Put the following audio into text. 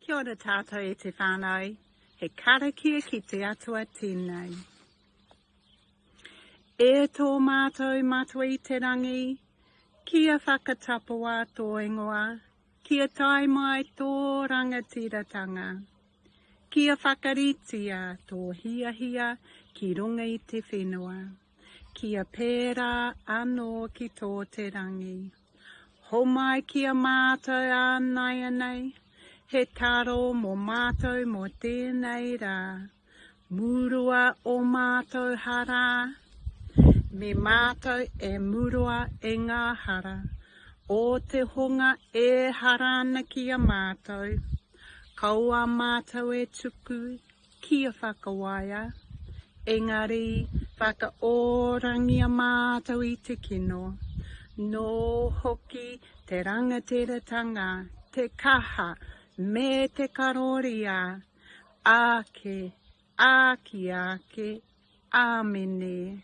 Kia ora tātou e te whānau, he karakia ki te atua tēnei. E tō mātou matua i te rangi, kia whakatapua tō ingoa, kia tai mai tō rangatiratanga, kia whakaritia tō hiahia ki runga i te whenua, kia pērā anō ki tō te rangi. Ho mai kia mātou ānei anei, he taro mō mātou mō tēnei rā, murua o mātou hara, me mātou e murua e ngā hara, o te honga e harana ki a mātou, kaua mātou e tuku kia whakawaia, engari whakaorangi a mātou i te kino, no hoki te rangatiratanga, te kaha, me te karoria, ake, ake, amene.